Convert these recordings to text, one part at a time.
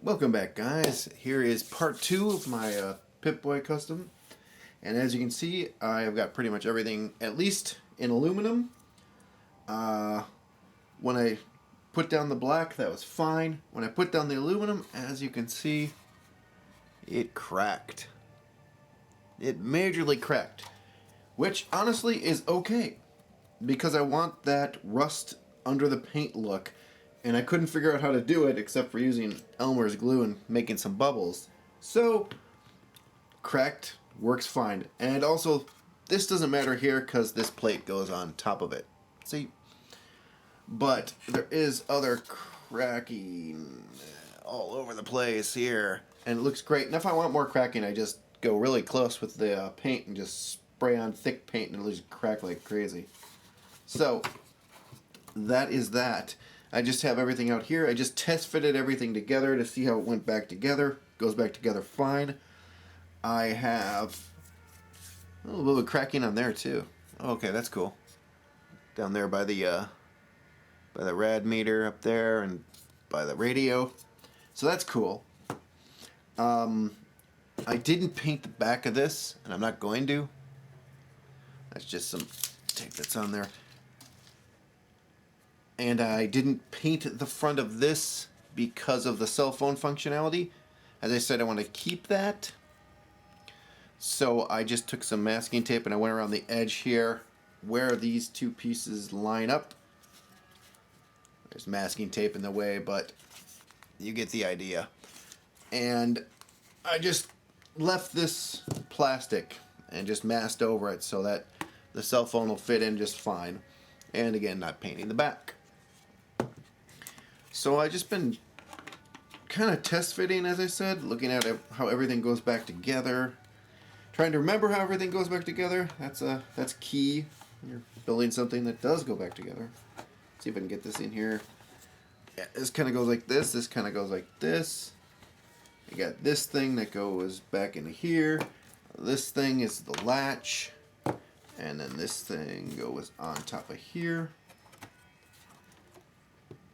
Welcome back, guys. Here is part 2 of my PipBoy custom. And as you can see, I've got pretty much everything, at least in aluminum. When I put down the black, that was fine. When I put down the aluminum, as you can see, it cracked. It majorly cracked. Which, honestly, is okay. Because I want that rust under the paint look. And I couldn't figure out how to do it except for using Elmer's glue and making some bubbles. So, cracked, works fine. And also, this doesn't matter here because this plate goes on top of it. See? But there is other cracking all over the place here. And it looks great. And if I want more cracking, I just go really close with the paint and just spray on thick paint and it'll just crack like crazy. So, that is that. I just have everything out here. I just test fitted everything together to see how it went back together. Goes back together fine. I have a little bit of cracking on there too. Okay, that's cool. Down there by the rad meter up there and by the radio. So that's cool. I didn't paint the back of this, and I'm not going to. That's just some tape that's on there. And I didn't paint the front of this because of the cell phone functionality. As I said, I want to keep that. So I just took some masking tape and I went around the edge here where these two pieces line up. There's masking tape in the way, but you get the idea. And I just left this plastic and just masked over it so that the cell phone will fit in just fine. And again, not painting the back. So I've just been kind of test fitting, as I said, looking at how everything goes back together. Trying to remember how everything goes back together. That's key when you're building something that does go back together. Let's see if I can get this in here. Yeah, this kind of goes like this. This kind of goes like this. You got this thing that goes back into here. This thing is the latch. And then this thing goes on top of here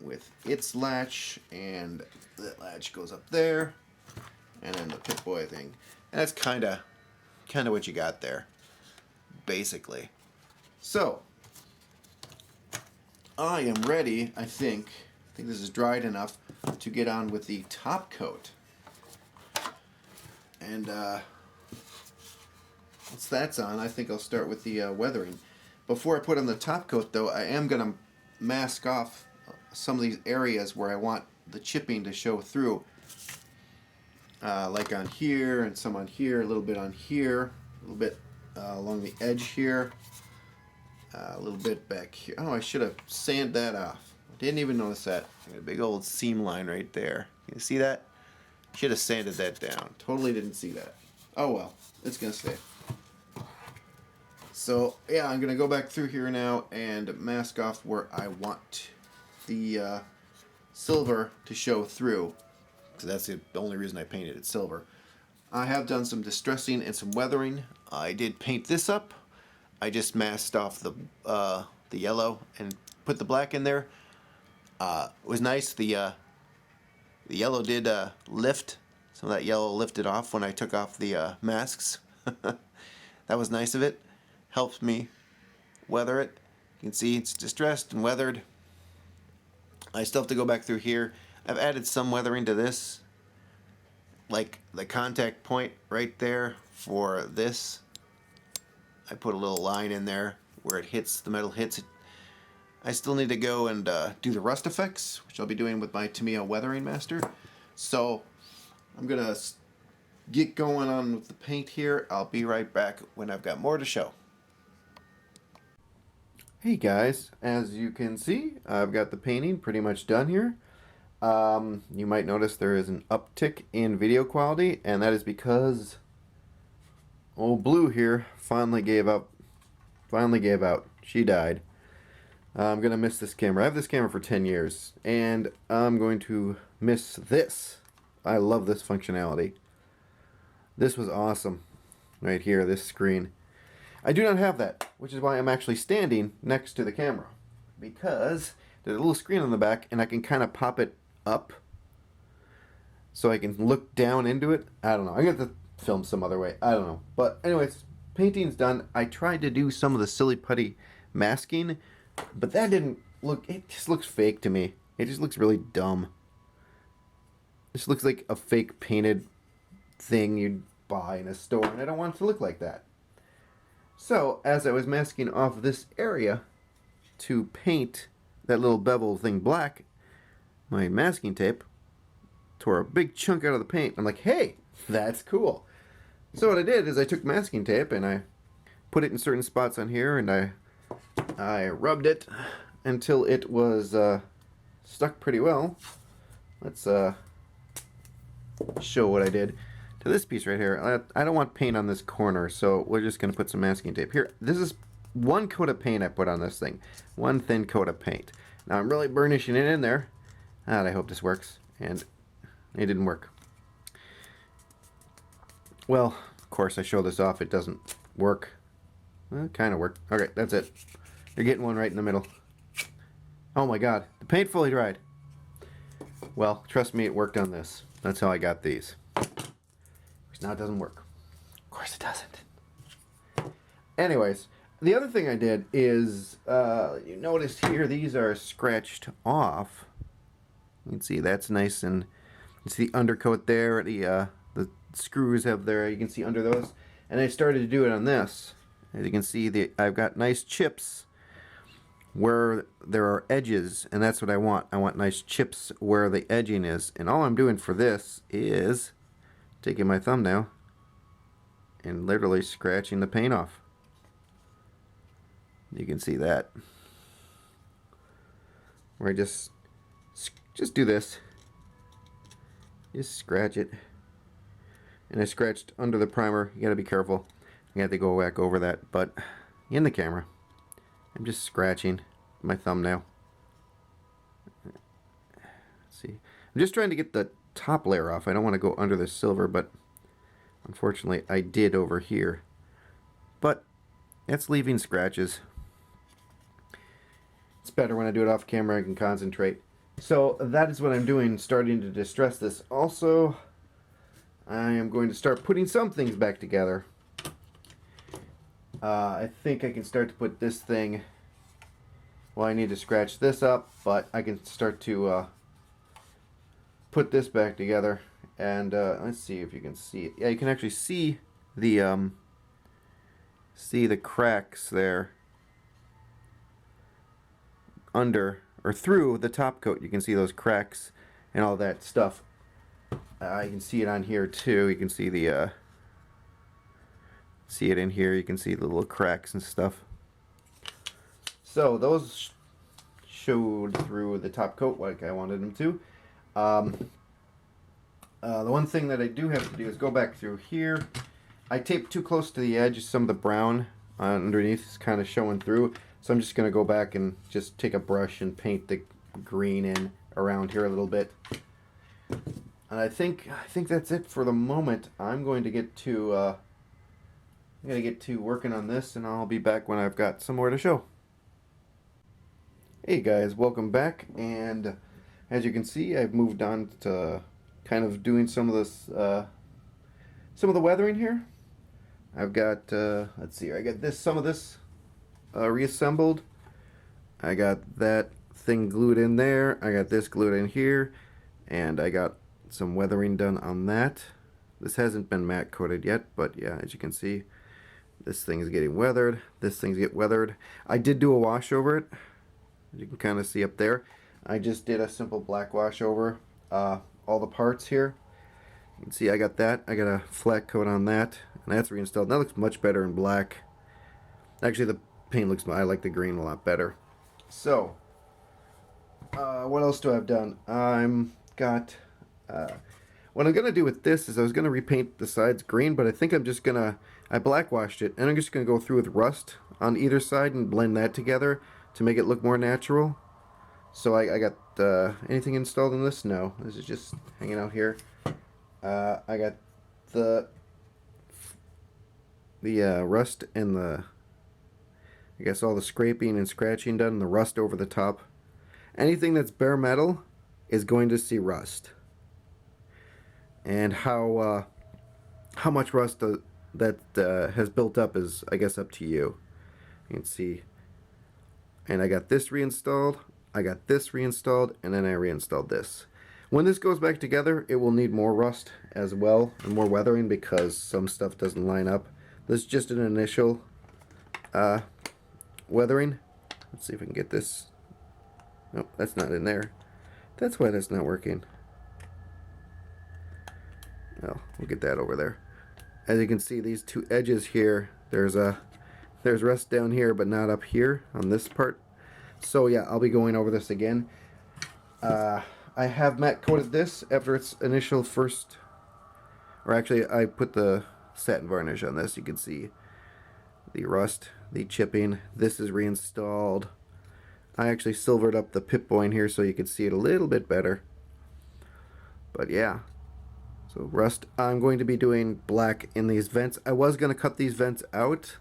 with its latch, and that latch goes up there, and then the PipBoy thing. And that's kind of what you got there, basically. So, I am ready, I think this is dried enough to get on with the top coat. And, once that's on, I think I'll start with the weathering. Before I put on the top coat, though, I am going to mask off some of these areas where I want the chipping to show through. Like on here, and some on here, a little bit on here, a little bit along the edge here, a little bit back here. Oh, I should have sanded that off. I didn't even notice that. I got a big old seam line right there. You see that? Should have sanded that down. Totally didn't see that. Oh well, it's going to stay. So, yeah, I'm going to go back through here now and mask off where I want the silver to show through. Because that's the only reason I painted it silver. I have done some distressing and some weathering. I did paint this up. I just masked off the yellow and put the black in there. It was nice. The yellow did lift. Some of that yellow lifted off when I took off the masks. That was nice of it. Helps me weather it. You can see it's distressed and weathered. I still have to go back through here. I've added some weathering to this, like the contact point right there for this. I put a little line in there where it hits, the metal hits it. I still need to go and do the rust effects, which I'll be doing with my Tamiya Weathering Master. So I'm gonna get going on with the paint here. I'll be right back when I've got more to show. Hey guys, as you can see, I've got the painting pretty much done here. You might notice there is an uptick in video quality, and that is because old Blue here finally gave up. She died. I'm gonna miss this camera. I have this camera for 10 years, and I'm going to miss this. I love this functionality. This was awesome. Right here, this screen. I do not have that, which is why I'm actually standing next to the camera. Because there's a little screen on the back, and I can kind of pop it up so I can look down into it. I don't know. I'm going to film some other way. I don't know. But anyways, painting's done. I tried to do some of the silly putty masking, but that didn't look, it just looks fake to me. It just looks really dumb. This looks like a fake painted thing you'd buy in a store, and I don't want it to look like that. So, as I was masking off this area to paint that little bevel thing black, my masking tape tore a big chunk out of the paint. I'm like, hey, that's cool. So what I did is I took masking tape and I put it in certain spots on here, and I rubbed it until it was stuck pretty well. Let's show what I did to this piece right here. I don't want paint on this corner, so we're just going to put some masking tape here. This is one coat of paint I put on this thing. One thin coat of paint. Now I'm really burnishing it in there, and I hope this works. And it didn't work. Well, of course I show this off. It doesn't work. Well, it kind of worked. Okay, that's it. You're getting one right in the middle. Oh my god, the paint fully dried. Well, trust me, it worked on this. That's how I got these. Now it doesn't work. Of course it doesn't. Anyways, the other thing I did is, you notice here, these are scratched off. You can see that's nice, and you see the undercoat there, the screws have there, you can see under those. And I started to do it on this. As you can see, I've got nice chips where there are edges, and that's what I want. I want nice chips where the edging is. And all I'm doing for this is taking my thumbnail and literally scratching the paint off. You can see that. Where I just do this. Just scratch it. And I scratched under the primer. You gotta be careful. You have to go back over that, but in the camera, I'm just scratching my thumbnail. Let's see. I'm just trying to get the top layer off. I don't want to go under the silver, but unfortunately I did over here. But it's leaving scratches. It's better when I do it off camera. I can concentrate. So that is what I'm doing, starting to distress this. Also, I am going to start putting some things back together. I think I can start to put this thing. Well, I need to scratch this up, but I can start to put this back together. And let's see if you can see it. Yeah, you can actually see the cracks there under or through the top coat. You can see those cracks and all that stuff. You can see it on here too. You can see the see it in here. You can see the little cracks and stuff. So those showed through the top coat like I wanted them to. The one thing that I do have to do is go back through here. I taped too close to the edge. Some of the brown underneath is kind of showing through. So I'm just going to go back and just take a brush and paint the green in around here a little bit. And I think that's it for the moment. I'm going to get to working on this, and I'll be back when I've got some more to show. Hey guys, welcome back. And as you can see, I've moved on to kind of doing some of this, some of the weathering here. I've got let's see, I got some of this reassembled. I got that thing glued in there. I got this glued in here, and I got some weathering done on that. This hasn't been matte coated yet, but yeah, as you can see, this thing's getting weathered. This thing's get weathered. I did do a wash over it, as you can kind of see up there. I just did a simple black wash over all the parts here. You can see I got that. I got a flat coat on that, and that's reinstalled. That looks much better in black. Actually, the paint looks, I like the green a lot better. So, what else do I have done? What I'm gonna do with this is I was gonna repaint the sides green, but I think I'm just gonna, I black washed it, and I'm just gonna go through with rust on either side and blend that together to make it look more natural. So I got anything installed in this? No, this is just hanging out here. I got the rust and the, I guess all the scraping and scratching done, the rust over the top. Anything that's bare metal is going to see rust. and how much rust that has built up is, I guess, up to you. You can see. And I got this reinstalled, I got this reinstalled, and then I reinstalled this. When this goes back together, it will need more rust as well, and more weathering, because some stuff doesn't line up. This is just an initial weathering. Let's see if we can get this. Nope, that's not in there. That's why that's not working. Well, we'll get that over there. As you can see, these two edges here, there's rust down here, but not up here on this part. So yeah, I'll be going over this again. I have matte coated this after its initial first, or actually I put the satin varnish on this. You can see the rust, the chipping. This is reinstalled. I actually silvered up the PipBoy in here so you can see it a little bit better. But yeah. So rust, I'm going to be doing black in these vents. I was going to cut these vents out,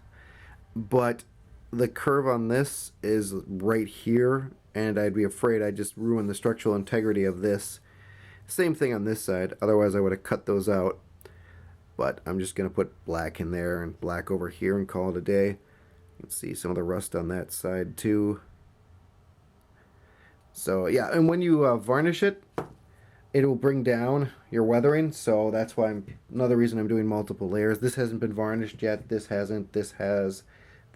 but the curve on this is right here, and I'd be afraid I'd just ruin the structural integrity of this. Same thing on this side, otherwise I would have cut those out. But I'm just going to put black in there and black over here and call it a day. You can see some of the rust on that side too. So yeah, and when you varnish it, it will bring down your weathering, so that's why another reason I'm doing multiple layers. This hasn't been varnished yet, this hasn't, this has,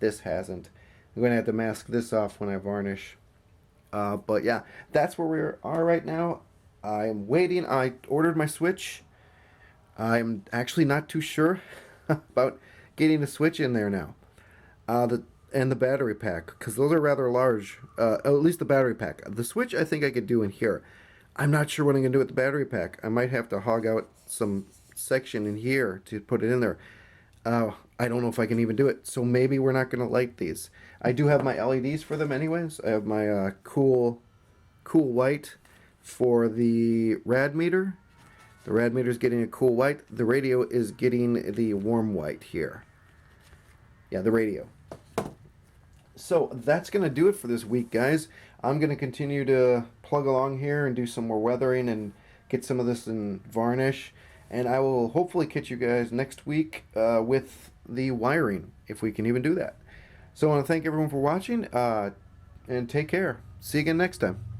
this hasn't. I'm going to have to mask this off when I varnish. But yeah, that's where we are right now. I'm waiting. I ordered my Switch. I'm actually not too sure about getting the Switch in there now. And the battery pack, because those are rather large. At least the battery pack. The Switch I think I could do in here. I'm not sure what I'm going to do with the battery pack. I might have to hog out some section in here to put it in there. I don't know if I can even do it. So maybe we're not going to light these. I do have my LEDs for them anyways. I have my cool white for the rad meter. The rad meter is getting a cool white. The radio is getting the warm white here. Yeah, the radio. So that's going to do it for this week, guys. I'm going to continue to plug along here and do some more weathering and get some of this in varnish. And I will hopefully catch you guys next week with the wiring, if we can even do that. So I want to thank everyone for watching, and take care. See you again next time.